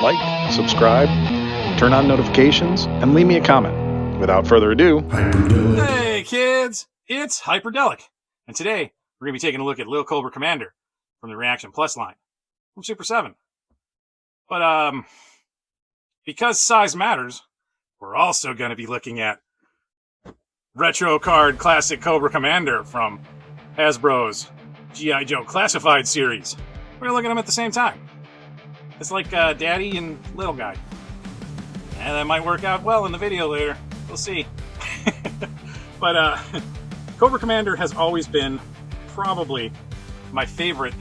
like, subscribe, turn on notifications, and leave me a comment. Without further ado, Hey kids, it's Hyperdellic, and today we're going to be taking a look at Lil Cobra Commander from the ReAction Plus line from Super 7. But because size matters, we're also going to be looking at Retro Card Classic Cobra Commander from Hasbro's G.I. Joe Classified series. We're going to look at them at the same time. It's like Daddy and Little Guy. And that might work out well in the video later. We'll see. But Cobra Commander has always been probably my favorite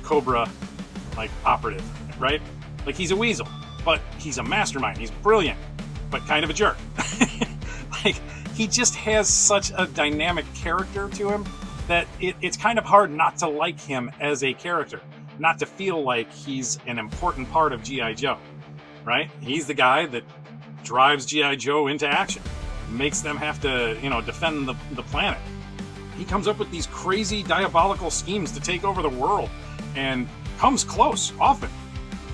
Cobra operative, right? Like, he's a weasel, but he's a mastermind. He's brilliant, but kind of a jerk. He just has such a dynamic character to him that it's kind of hard not to like him as a character, not to feel like he's an important part of G.I. Joe, right? He's the guy that drives G.I. Joe into action, makes them have to, defend the planet. He comes up with these crazy diabolical schemes to take over the world and comes close often.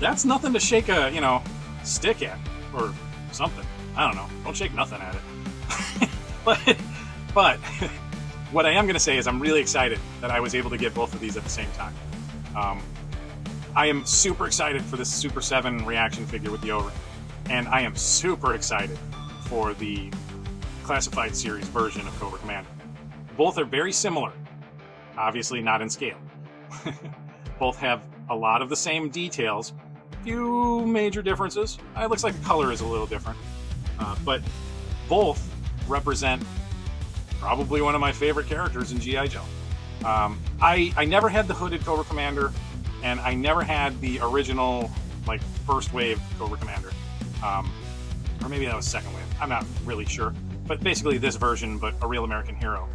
That's nothing to shake a, stick at or something. I don't know. Don't shake nothing at it. but what I am going to say is I'm really excited that I was able to get both of these at the same time. I am super excited for this Super 7 ReAction figure with the O-ring. And I am super excited for the Classified Series version of Cobra Commander. Both are very similar, obviously not in scale. Both have a lot of the same details, few major differences. It looks like the color is a little different, but both represent probably one of my favorite characters in G.I. Joe. I never had the hooded Cobra Commander, and I never had the original, first wave Cobra Commander. Or maybe that was second wave. I'm not really sure. But basically this version, but a real American hero.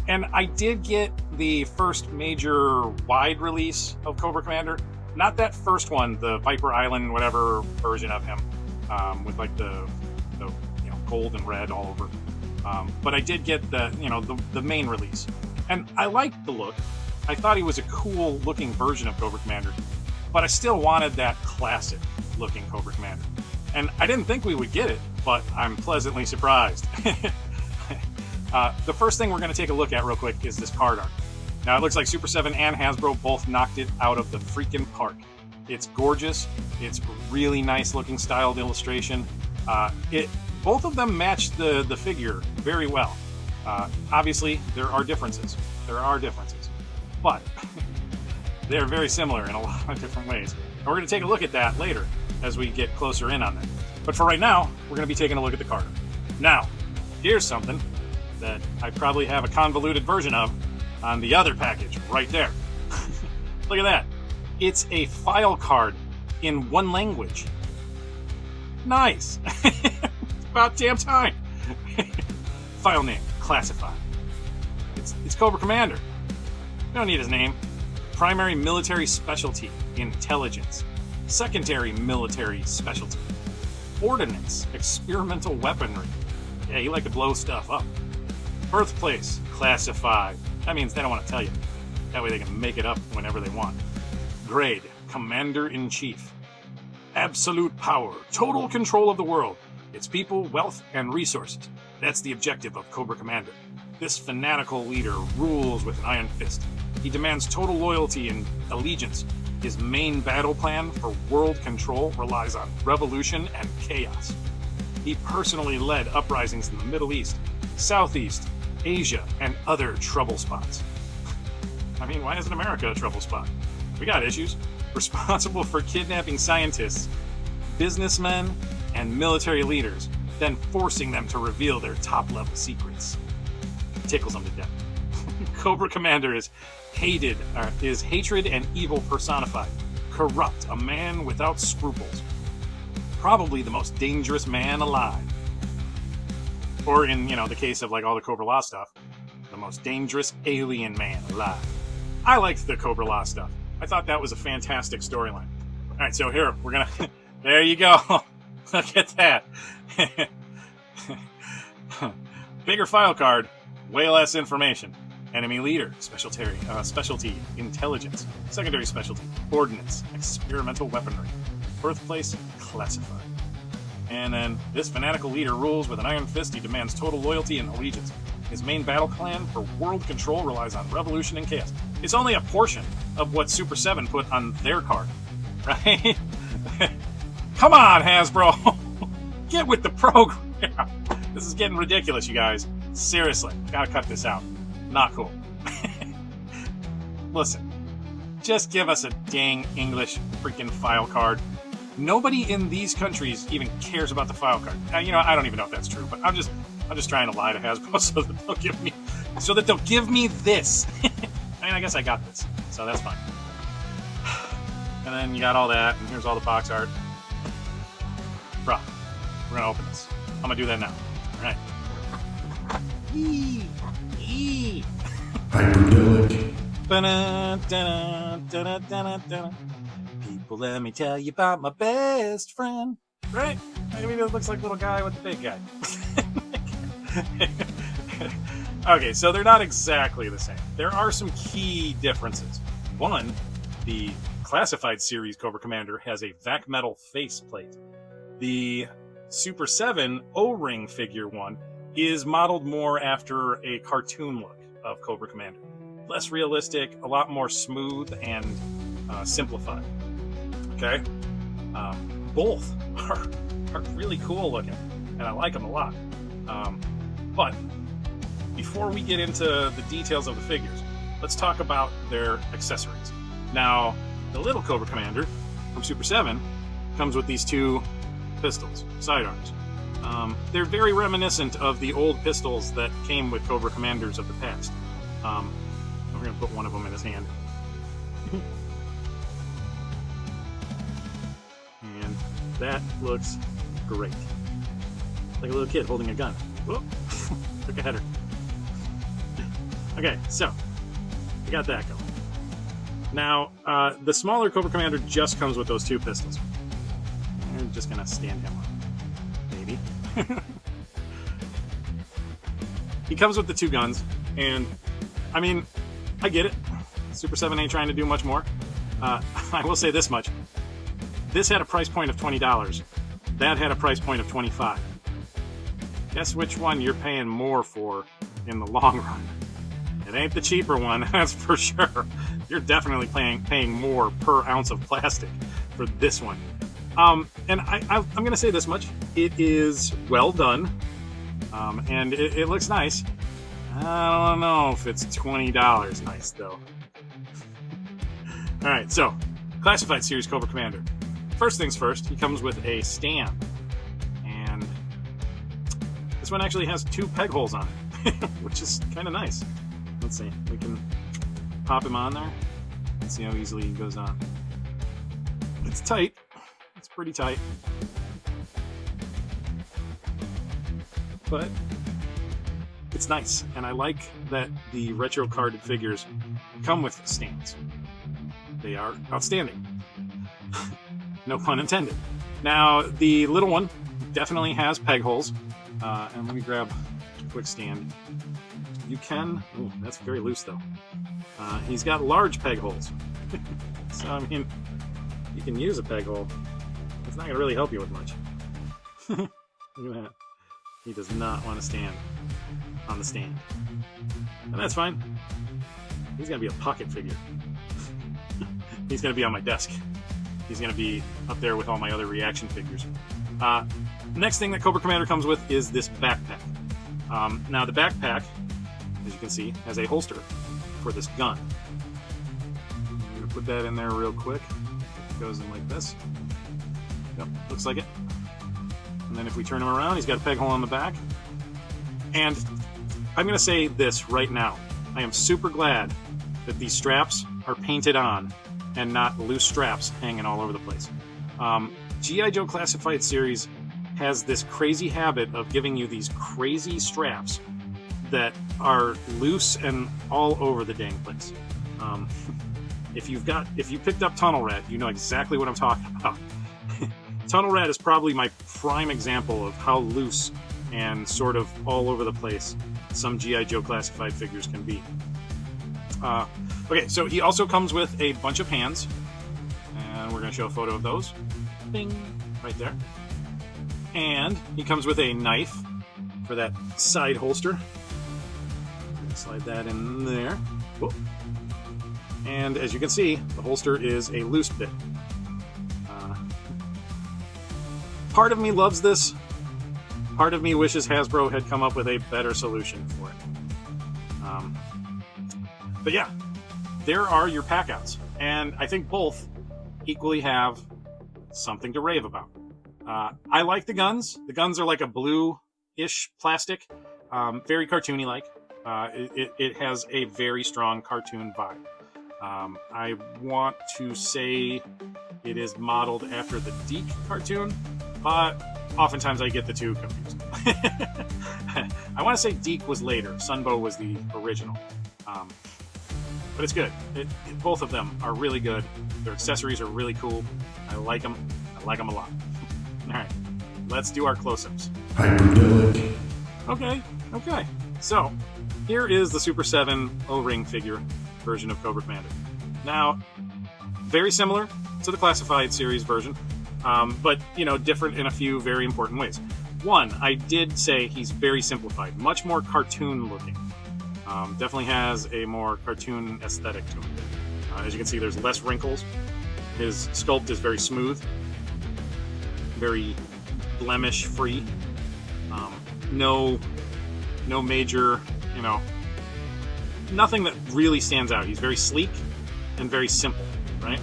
And I did get the first major wide release of Cobra Commander. Not that first one, the Viper Island, whatever version of him, with the gold and red all over. But I did get the main release. And I liked the look. I thought he was a cool looking version of Cobra Commander. But I still wanted that classic looking Cobra Commander. And I didn't think we would get it, but I'm pleasantly surprised. The first thing we're going to take a look at real quick is this card art. Now, it looks like Super 7 and Hasbro both knocked it out of the freaking park. It's gorgeous. It's really nice looking styled illustration. Both of them match the figure very well. Obviously, there are differences. But they're very similar in a lot of different ways. And we're going to take a look at that later as we get closer in on that. But for right now, we're going to be taking a look at the card. Now, here's something that I probably have a convoluted version of on the other package right there. Look at that. It's a file card in one language. Nice. It's about damn time. File name, classified. It's Cobra Commander. We don't need his name. Primary military specialty, intelligence. Secondary military specialty, ordnance, experimental weaponry. Yeah, you like to blow stuff up. Birthplace, classified. That means they don't want to tell you. That way they can make it up whenever they want. Grade, Commander-in-Chief. Absolute power, total control of the world, its people, wealth, and resources. That's the objective of Cobra Commander. This fanatical leader rules with an iron fist. He demands total loyalty and allegiance. His main battle plan for world control relies on revolution and chaos. He personally led uprisings in the Middle East, Southeast, Asia, and other trouble spots. I mean, why isn't America a trouble spot? We got issues. Responsible for kidnapping scientists, businessmen, and military leaders, then forcing them to reveal their top-level secrets. Tickles them to death. Cobra Commander is hatred and evil personified. Corrupt, a man without scruples. Probably the most dangerous man alive. Or in, the case of all the Cobra Law stuff, the most dangerous alien man alive. I liked the Cobra Law stuff. I thought that was a fantastic storyline. All right, so here, we're going to... There you go. Look at that. Bigger file card, way less information. Enemy leader, specialty, intelligence. Secondary specialty, ordnance, experimental weaponry. birthplace classified. And then this fanatical leader rules with an iron fist. He demands total loyalty and allegiance. His main battle plan for world control relies on revolution and chaos. It's only a portion of what Super 7 put on their card, right? Come on, Hasbro! Get with the program! This is getting ridiculous, you guys. Seriously, gotta cut this out. Not cool. Listen, just give us a dang English freaking file card. Nobody in these countries even cares about the file card. You know, I don't even know if that's true, but I'm just trying to lie to Hasbro so that they'll give me this. I mean, I guess I got this, so that's fine. And then you got all that, and here's all the box art. Bruh, we're gonna open this. I'm gonna do that now. All right. Hyperdellic. People, let me tell you about my best friend. Right? I mean, it looks like little guy with the big guy. Okay, so they're not exactly the same. There are some key differences. One, the classified series Cobra Commander has a vac metal faceplate. The Super 7 O-ring figure one is modeled more after a cartoon look of Cobra Commander. Less realistic, a lot more smooth and simplified. Okay? Both are really cool looking, and I like them a lot. But before we get into the details of the figures, let's talk about their accessories. Now, the little Cobra Commander from Super 7 comes with these two pistols, sidearms. They're very reminiscent of the old pistols that came with Cobra Commanders of the past. We're going to put one of them in his hand. And that looks great. Like a little kid holding a gun. Whoop. Took a header. Okay, so we got that going. Now, the smaller Cobra Commander just comes with those two pistols. I'm just gonna stand him up, maybe. He comes with the two guns, and I mean, I get it. Super 7 ain't trying to do much more. I will say this much: this had a price point of $20. That had a price point of $25. Guess which one you're paying more for in the long run? It ain't the cheaper one, that's for sure. You're definitely paying more per ounce of plastic for this one. And I'm going to say this much. It is well done, and it looks nice. I don't know if it's $20 nice, though. All right, so Classified Series Cobra Commander. First things first, he comes with a stand. And this one actually has two peg holes on it, which is kind of nice. Let's see, we can pop him on there. Let's see how easily he goes on. It's tight. It's pretty tight. But it's nice, and I like that the retro carded figures come with stands. They are outstanding. No pun intended. Now, the little one definitely has peg holes. And let me grab a quick stand. You can... Oh, that's very loose, though. He's got large peg holes. So, I mean, you can use a peg hole. It's not going to really help you with much. Look at that. He does not want to stand on the stand. And that's fine. He's going to be a pocket figure. He's going to be on my desk. He's going to be up there with all my other ReAction figures. Next thing that Cobra Commander comes with is this backpack. Now, the backpack, as you can see, has a holster for this gun. I'm going to put that in there real quick. It goes in like this. Yep, looks like it. And then if we turn him around, he's got a peg hole on the back. And I'm going to say this right now. I am super glad that these straps are painted on and not loose straps hanging all over the place. G.I. Joe Classified Series has this crazy habit of giving you these crazy straps that are loose and all over the dang place. If you picked up Tunnel Rat, you know exactly what I'm talking about. Tunnel Rat is probably my prime example of how loose and sort of all over the place some G.I. Joe Classified figures can be. Okay, so he also comes with a bunch of hands, and we're going to to show a photo of those. Bing, right there. And he comes with a knife for that side holster. Slide that in there. Whoop. And as you can see, the holster is a loose bit. Part of me loves this. Part of me wishes Hasbro had come up with a better solution for it. But yeah, there are your packouts. And I think both equally have something to rave about. I like the guns. The guns are like a blue-ish plastic. Very cartoony-like. It has a very strong cartoon vibe. I want to say it is modeled after the Deke cartoon, but oftentimes I get the two confused. I want to say Deke was later. Sunbow was the original. But it's good. Both of them are really good. Their accessories are really cool. I like them. I like them a lot. All right, let's do our close-ups. Hyperdellic. Okay. So, here is the Super 7 O-ring figure version of Cobra Commander. Now, very similar to the Classified series version, but, different in a few very important ways. One, I did say he's very simplified, much more cartoon-looking. Definitely has a more cartoon aesthetic to him. As you can see, there's less wrinkles. His sculpt is very smooth, very blemish-free. No major, nothing that really stands out. He's very sleek and very simple, right?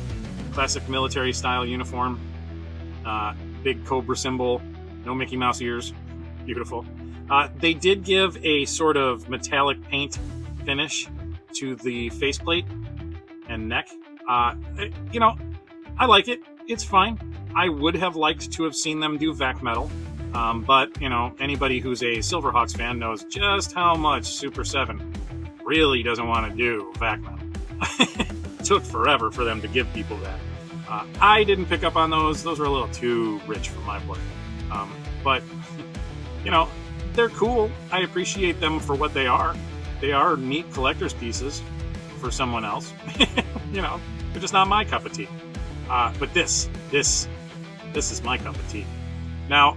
Classic military style uniform, big Cobra symbol, no Mickey Mouse ears, beautiful. They did give a sort of metallic paint finish to the faceplate and neck. I like it. It's fine. I would have liked to have seen them do vac metal. But, anybody who's a Silverhawks fan knows just how much Super 7 really doesn't want to do vac metal. It took forever for them to give people that. I didn't pick up on those. Those were a little too rich for my blood. But, they're cool. I appreciate them for what they are. They are neat collector's pieces for someone else. They're just not my cup of tea. But this is my cup of tea. Now,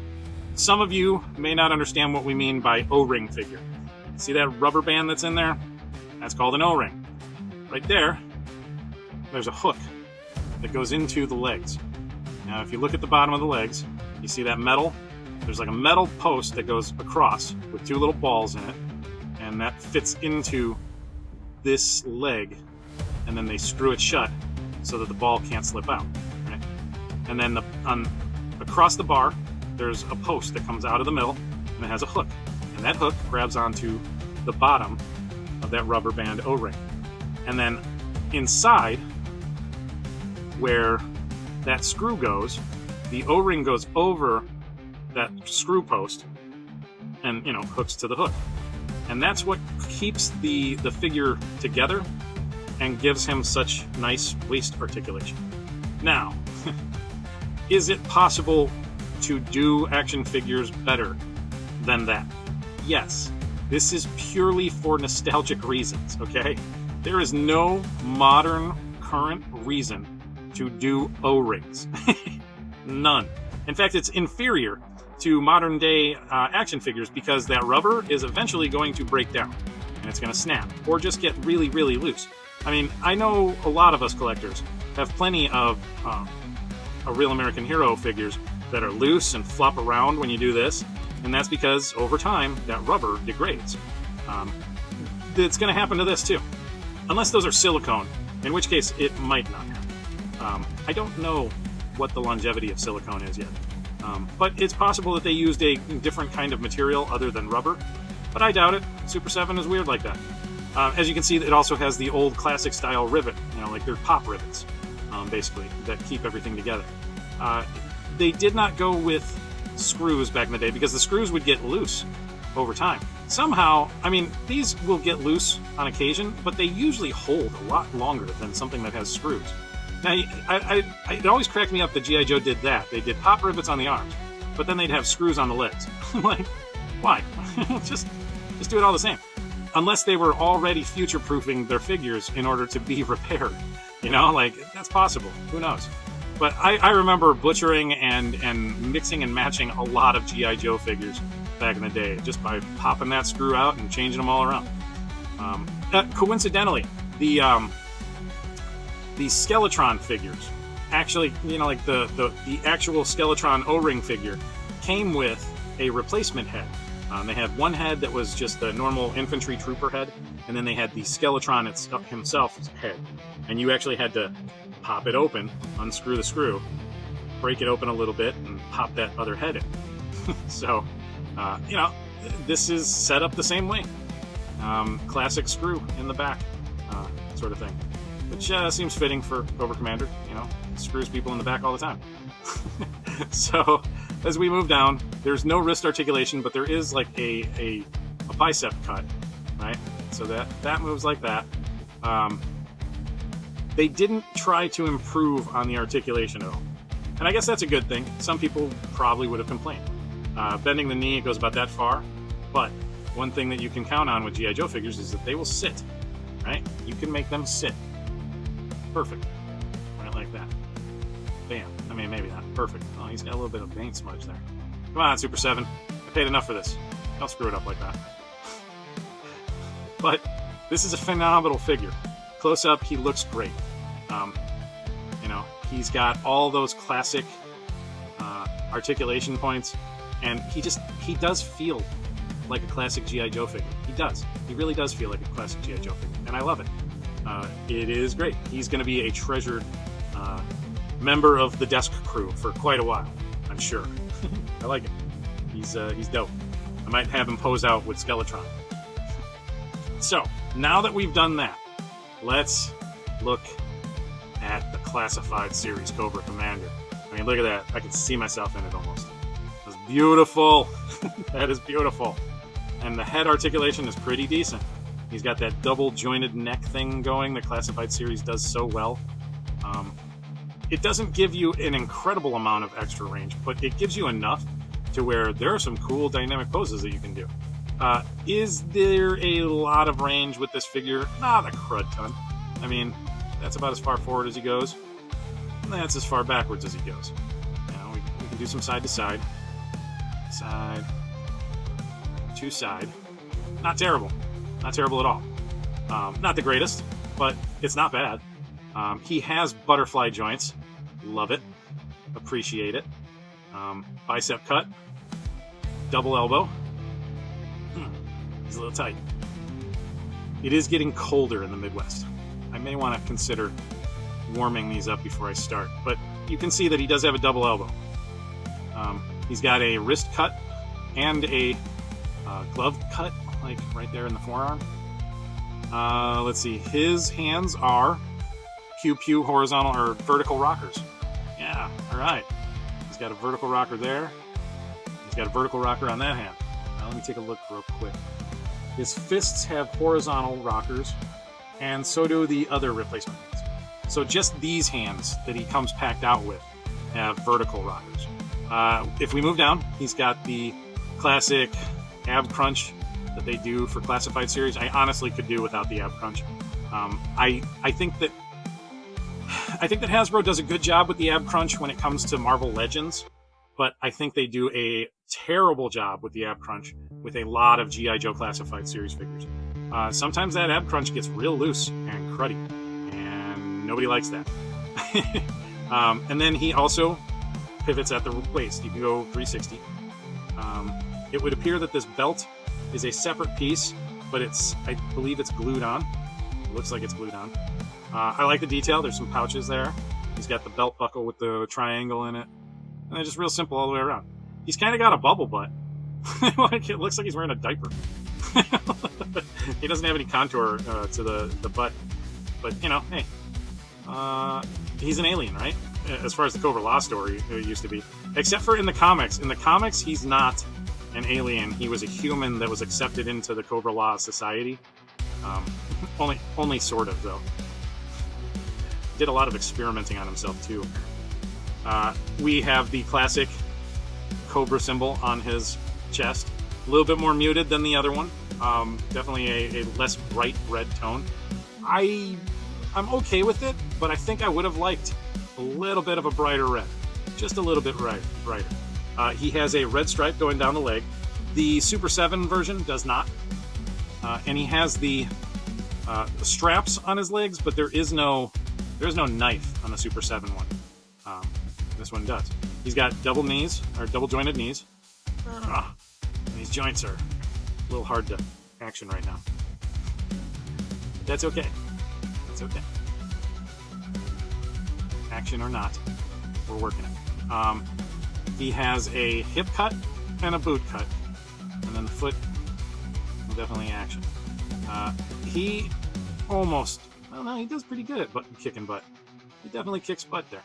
some of you may not understand what we mean by O-ring figure. See that rubber band that's in there? That's called an O-ring. Right there, there's a hook that goes into the legs. Now, if you look at the bottom of the legs, you see that metal? There's like a metal post that goes across with two little balls in it, and that fits into this leg, and then they screw it shut so that the ball can't slip out. Right? And then across the bar, there's a post that comes out of the middle, and it has a hook. And that hook grabs onto the bottom of that rubber band O-ring. And then inside, where that screw goes, the O-ring goes over that screw post and, hooks to the hook. And that's what keeps the figure together and gives him such nice waist articulation. Now, is it possible to do action figures better than that? Yes. This is purely for nostalgic reasons, okay? There is no modern, current reason to do O-rings. None. In fact, it's inferior to modern day action figures because that rubber is eventually going to break down and it's going to snap or just get really, really loose. I mean, I know a lot of us collectors have plenty of a Real American Hero figures that are loose and flop around when you do this, and that's because over time that rubber degrades. It's going to happen to this too, unless those are silicone, in which case it might not happen. I don't know what the longevity of silicone is yet, but it's possible that they used a different kind of material other than rubber, but I doubt it. Super 7 is weird like that. As you can see, it also has the old classic style rivet, like they're pop rivets, basically, that keep everything together. They did not go with screws back in the day because the screws would get loose over time. Somehow, these will get loose on occasion, but they usually hold a lot longer than something that has screws. Now, it always cracked me up that G.I. Joe did that. They did pop rivets on the arms, but then they'd have screws on the legs. Like, why? just do it all the same. Unless they were already future-proofing their figures in order to be repaired. That's possible. Who knows? But I remember butchering and mixing and matching a lot of G.I. Joe figures back in the day, just by popping that screw out and changing them all around. Coincidentally, the Skeletron figures, actually, you know, like the actual Skeletron O-ring figure came with a replacement head. They had one head that was just the normal infantry trooper head, and then they had the Skeletron himself's head. And you actually had to pop it open, unscrew the screw, break it open a little bit, and pop that other head in. So, you know, this is set up the same way. Classic screw in the back, sort of thing. Which seems fitting for Cobra Commander, you know, screws people in the back all the time. So, as we move down, there's no wrist articulation, but there is like a bicep cut, right? So that moves like that. They didn't try to improve on the articulation at all. And I guess that's a good thing. Some people probably would have complained. Bending the knee, it goes about that far. But one thing that you can count on with G.I. Joe figures is that they will sit, right? You can make them sit. Perfect. Right like that. Bam. I mean, maybe not perfect. Oh, he's got a little bit of paint smudge there. Come on, Super 7. I paid enough for this. Don't screw it up like that. But this is a phenomenal figure. Close up, he looks great. You know, he's got all those classic articulation points, and he does feel like a classic G.I. Joe figure. He does. He really does feel like a classic G.I. Joe figure, and I love it. It is great. He's going to be a treasured member of the desk crew for quite a while, I'm sure. I like him. He's dope. I might have him pose out with Skeletron. So, now that we've done that, let's look at the Classified Series Cobra Commander. I mean, look at that. I can see myself in it almost. That's beautiful. That is beautiful. And the head articulation is pretty decent. He's got that double jointed neck thing going that Classified Series does so well. It doesn't give you an incredible amount of extra range, but it gives you enough to where there are some cool dynamic poses that you can do. Is there a lot of range with this figure? Not a crud ton. I mean, that's about as far forward as he goes, and that's as far backwards as he goes. You know, we can do some side to side. Side to side. Not terrible. Not terrible at all. Not the greatest, but it's not bad. He has butterfly joints. Love it. Appreciate it. Bicep cut. Double elbow. He's a little tight. It is getting colder in the Midwest. I may want to consider warming these up before I start, but you can see that he does have a double elbow. He's got a wrist cut and a glove cut, like right there in the forearm. Let's see. His hands are pew-pew horizontal or vertical rockers. Yeah, all right. He's got a vertical rocker there. He's got a vertical rocker on that hand. Now let me take a look real quick. His fists have horizontal rockers, and so do the other replacement hands. So just these hands that he comes packed out with have vertical rockers. If we move down, he's got the classic ab crunch that they do for Classified Series. I honestly could do without the ab crunch. I think that Hasbro does a good job with the ab crunch when it comes to Marvel Legends, but I think they do a terrible job with the ab crunch with a lot of G.I. Joe Classified Series figures. Sometimes that ab crunch gets real loose and cruddy, and nobody likes that. And then he also pivots at the waist. You can go 360. It would appear that this belt is a separate piece, but I believe it's glued on. It looks like it's glued on. I like the detail. There's some pouches there. He's got the belt buckle with the triangle in it. And they're just real simple all the way around. He's kind of got a bubble butt. Like, it looks like he's wearing a diaper. He doesn't have any contour to the butt. But, you know, hey. He's an alien, right? As far as the Cobra Law story used to be. Except for in the comics. In the comics, he's not an alien. He was a human that was accepted into the Cobra Law society. Only sort of, though. Did a lot of experimenting on himself, too. We have the classic Cobra symbol on his chest. A little bit more muted than the other one. Definitely a less bright red tone. I'm okay with it, but I think I would have liked a little bit of a brighter red, just a little bit brighter. He has a red stripe going down the leg. The Super 7 version does not, and he has the straps on his legs, but there's no knife on the Super 7 one. This one does. He's got double knees, or double jointed knees. And these joints are a little hard to action right now. But that's okay. That's okay. Action or not, we're working it. He has a hip cut and a boot cut, and then the foot will definitely action. He almost, well, no, he does pretty good at kicking butt. He definitely kicks butt there.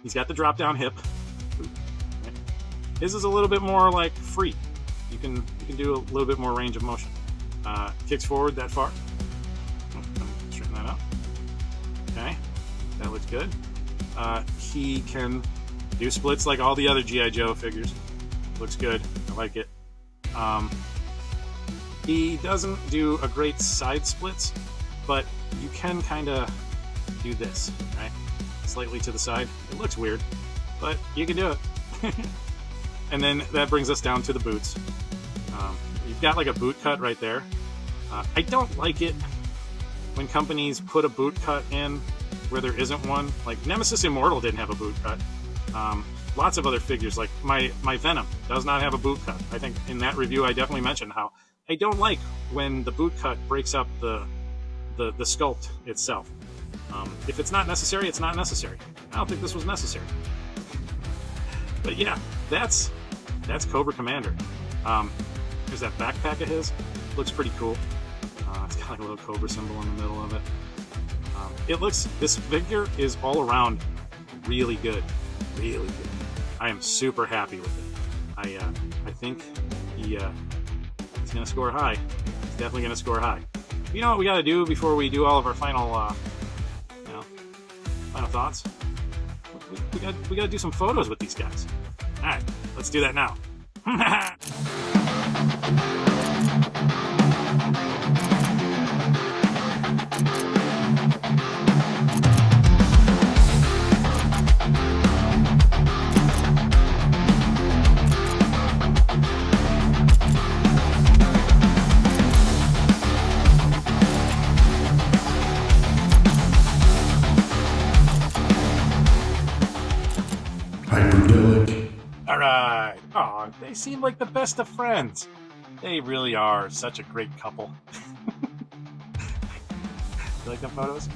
He's got the drop down hip. His is a little bit more like free. You can do a little bit more range of motion. Kicks forward that far. Straighten that out. Okay, that looks good. He can do splits like all the other G.I. Joe figures. Looks good. I like it. He doesn't do a great side splits, but you can kind of do this, right? Slightly to the side. It looks weird, but you can do it. And then that brings us down to the boots. You've got like a boot cut right there. I don't like it when companies put a boot cut in where there isn't one. Like Nemesis Immortal didn't have a boot cut. Lots of other figures, like my Venom, does not have a boot cut. I think in that review I definitely mentioned how I don't like when the boot cut breaks up the sculpt itself. If it's not necessary, it's not necessary. I don't think this was necessary. But yeah, that's Cobra Commander. There's that backpack of his. Looks pretty cool. It's got like a little Cobra symbol in the middle of it. This figure is all around really good. Really good. I am super happy with it. I think he's going to score high. He's definitely going to score high. You know what we got to do before we do all of our final thoughts? We got to do some photos with these guys. All right, let's do that now. Hyperdellic. All right. Oh, they seem like the best of friends. They really are such a great couple. You like them photos?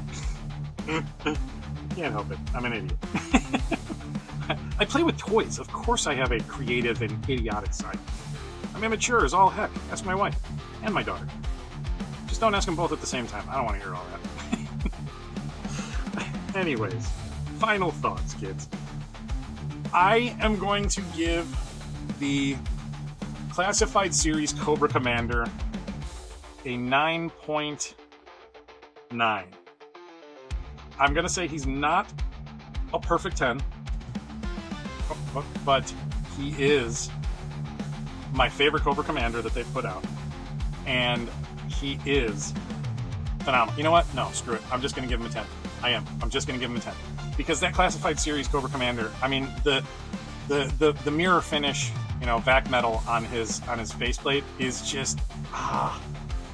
Can't help it. I'm an idiot. I play with toys. Of course I have a creative and idiotic side. I'm immature as all heck. Ask my wife and my daughter. Just don't ask them both at the same time. I don't want to hear all that. Anyways, final thoughts, kids. I am going to give the Classified Series Cobra Commander a 9.9. I'm going to say he's not a perfect 10, but he is my favorite Cobra Commander that they've put out, and he is phenomenal. You know what? No, screw it. I'm just going to give him a 10. I'm just going to give him a 10. Because that Classified Series Cobra Commander, I mean, the mirror finish, back metal on his faceplate is just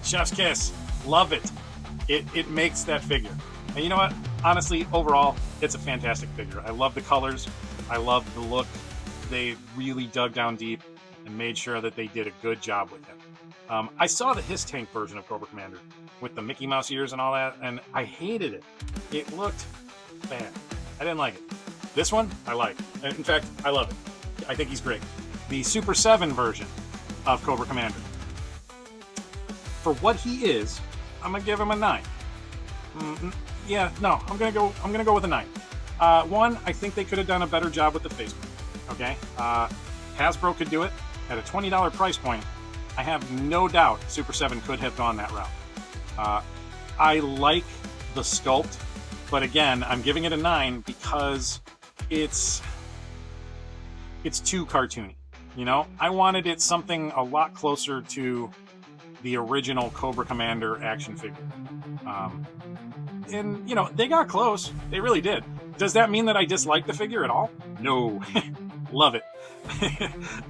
chef's kiss. Love it. It makes that figure. And you know what? Honestly, overall, it's a fantastic figure. I love the colors. I love the look. They really dug down deep and made sure that they did a good job with him. I saw the Hiss Tank version of Cobra Commander with the Mickey Mouse ears and all that, and I hated it. It looked bad. I didn't like it. This one, I like. In fact, I love it. I think he's great. The Super 7 version of Cobra Commander. For what he is, I'm gonna give him a 9. I'm gonna go with a 9. One, I think they could have done a better job with the faceplate. Okay, Hasbro could do it at a $20 price point. I have no doubt Super 7 could have gone that route. I like the sculpt. But again, I'm giving it a 9 because it's too cartoony. I wanted it something a lot closer to the original Cobra Commander action figure. and you know, they got close. They really did. Does that mean that I dislike the figure at all? No. Love it.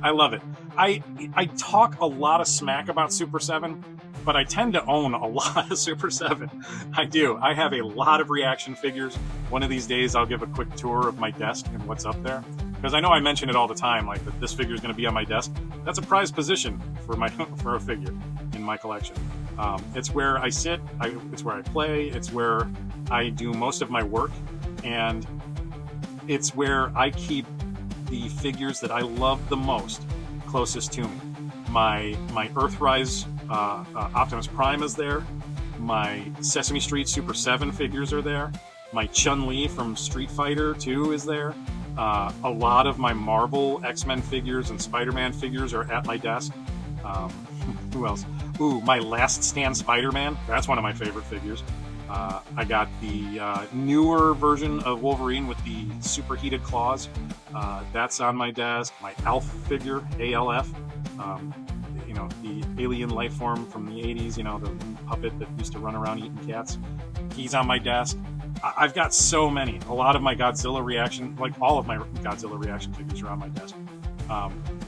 I love it. I talk a lot of smack about Super 7, but I tend to own a lot of Super 7. I do. I have a lot of ReAction figures. One of these days I'll give a quick tour of my desk and what's up there. Because I know I mention it all the time, like that this figure is going to be on my desk. That's a prized position for a figure in my collection. It's where I sit, it's where I play, it's where I do most of my work, and it's where I keep the figures that I love the most closest to me. My Earthrise Optimus Prime is there. My Sesame Street Super 7 figures are there. My Chun-Li from Street Fighter 2 is there. A lot of my Marvel X-Men figures and Spider-Man figures are at my desk. Who else? Ooh, my Last Stand Spider-Man. That's one of my favorite figures. I got the newer version of Wolverine with the superheated claws. That's on my desk. My Alf figure, ALF. You know, the alien life form from the 80s, you know, the puppet that used to run around eating cats. He's on my desk. I've got so many. A lot of my Godzilla ReAction, like all of my Godzilla ReAction figures are on my desk.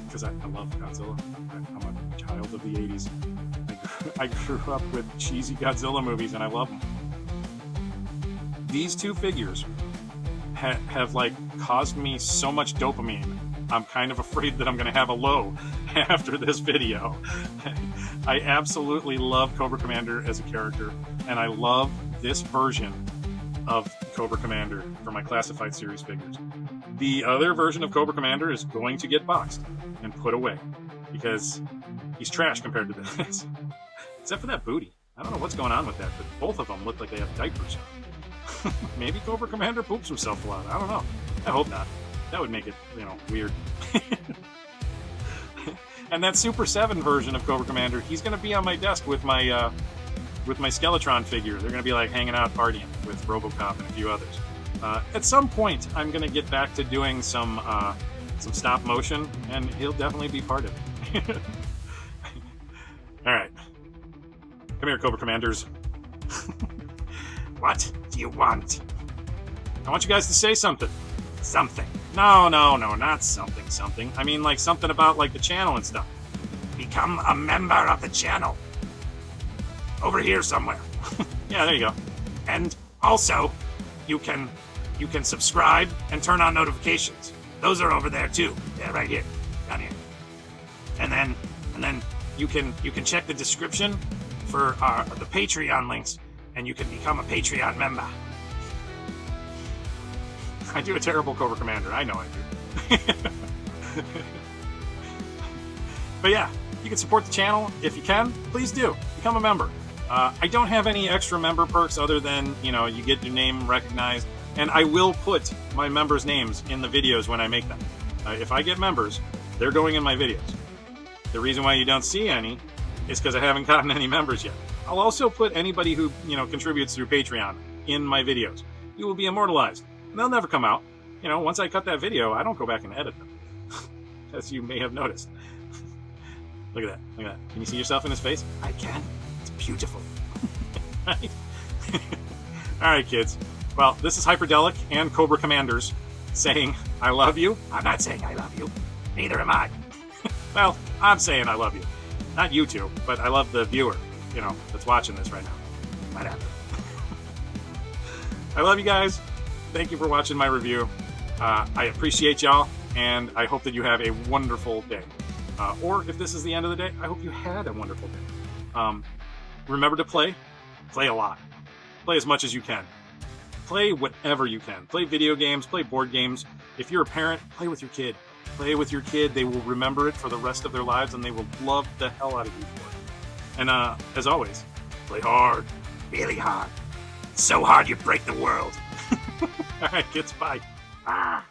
Because I love Godzilla. I'm a child of the 80s. I grew up with cheesy Godzilla movies and I love them. These two figures have like caused me so much dopamine. I'm kind of afraid that I'm going to have a low after this video. I absolutely love Cobra Commander as a character, and I love this version of Cobra Commander for my Classified Series figures. The other version of Cobra Commander is going to get boxed and put away because he's trash compared to this. Except for that booty. I don't know what's going on with that, but both of them look like they have diapers. Maybe Cobra Commander poops himself a lot. I don't know. I hope not. That would make it, you know, weird. And that Super 7 version of Cobra Commander, he's going to be on my desk with my Skeletron figure. They're going to be like hanging out partying with RoboCop and a few others. At some point, I'm going to get back to doing some stop motion, and he'll definitely be part of it. All right. Come here, Cobra Commanders. What do you want? I want you guys to say something. Something. No, not something. I mean, like, something about, like, the channel and stuff. Become a member of the channel. Over here somewhere. Yeah, there you go. And also, you can subscribe and turn on notifications. Those are over there, too. Yeah, right here. Down here. And then you can check the description for the Patreon links, and you can become a Patreon member. I do a terrible Cobra Commander. I know I do. But yeah, you can support the channel if you can. Please do. Become a member. I don't have any extra member perks other than, you know, you get your name recognized. And I will put my members' names in the videos when I make them. If I get members, they're going in my videos. The reason why you don't see any is because I haven't gotten any members yet. I'll also put anybody who, you know, contributes through Patreon in my videos. You will be immortalized. And they'll never come out. You know, once I cut that video, I don't go back and edit them. As you may have noticed. Look at that. Look at that. Can you see yourself in his face? I can. It's beautiful. Right? Alright, kids. Well, this is Hyperdellic and Cobra Commanders saying, I love you. I'm not saying I love you. Neither am I. Well, I'm saying I love you. Not you two, but I love the viewer, you know, that's watching this right now. Whatever. I love you guys. Thank you for watching my review. I appreciate y'all, and I hope that you have a wonderful day. Or if this is the end of the day, I hope you had a wonderful day. Remember to play. Play a lot. Play as much as you can. Play whatever you can. Play video games, play board games. If you're a parent, play with your kid. Play with your kid. They will remember it for the rest of their lives, and they will love the hell out of you for it. And as always, play hard. Really hard. So hard you break the world. All right, kids, bye. Ah.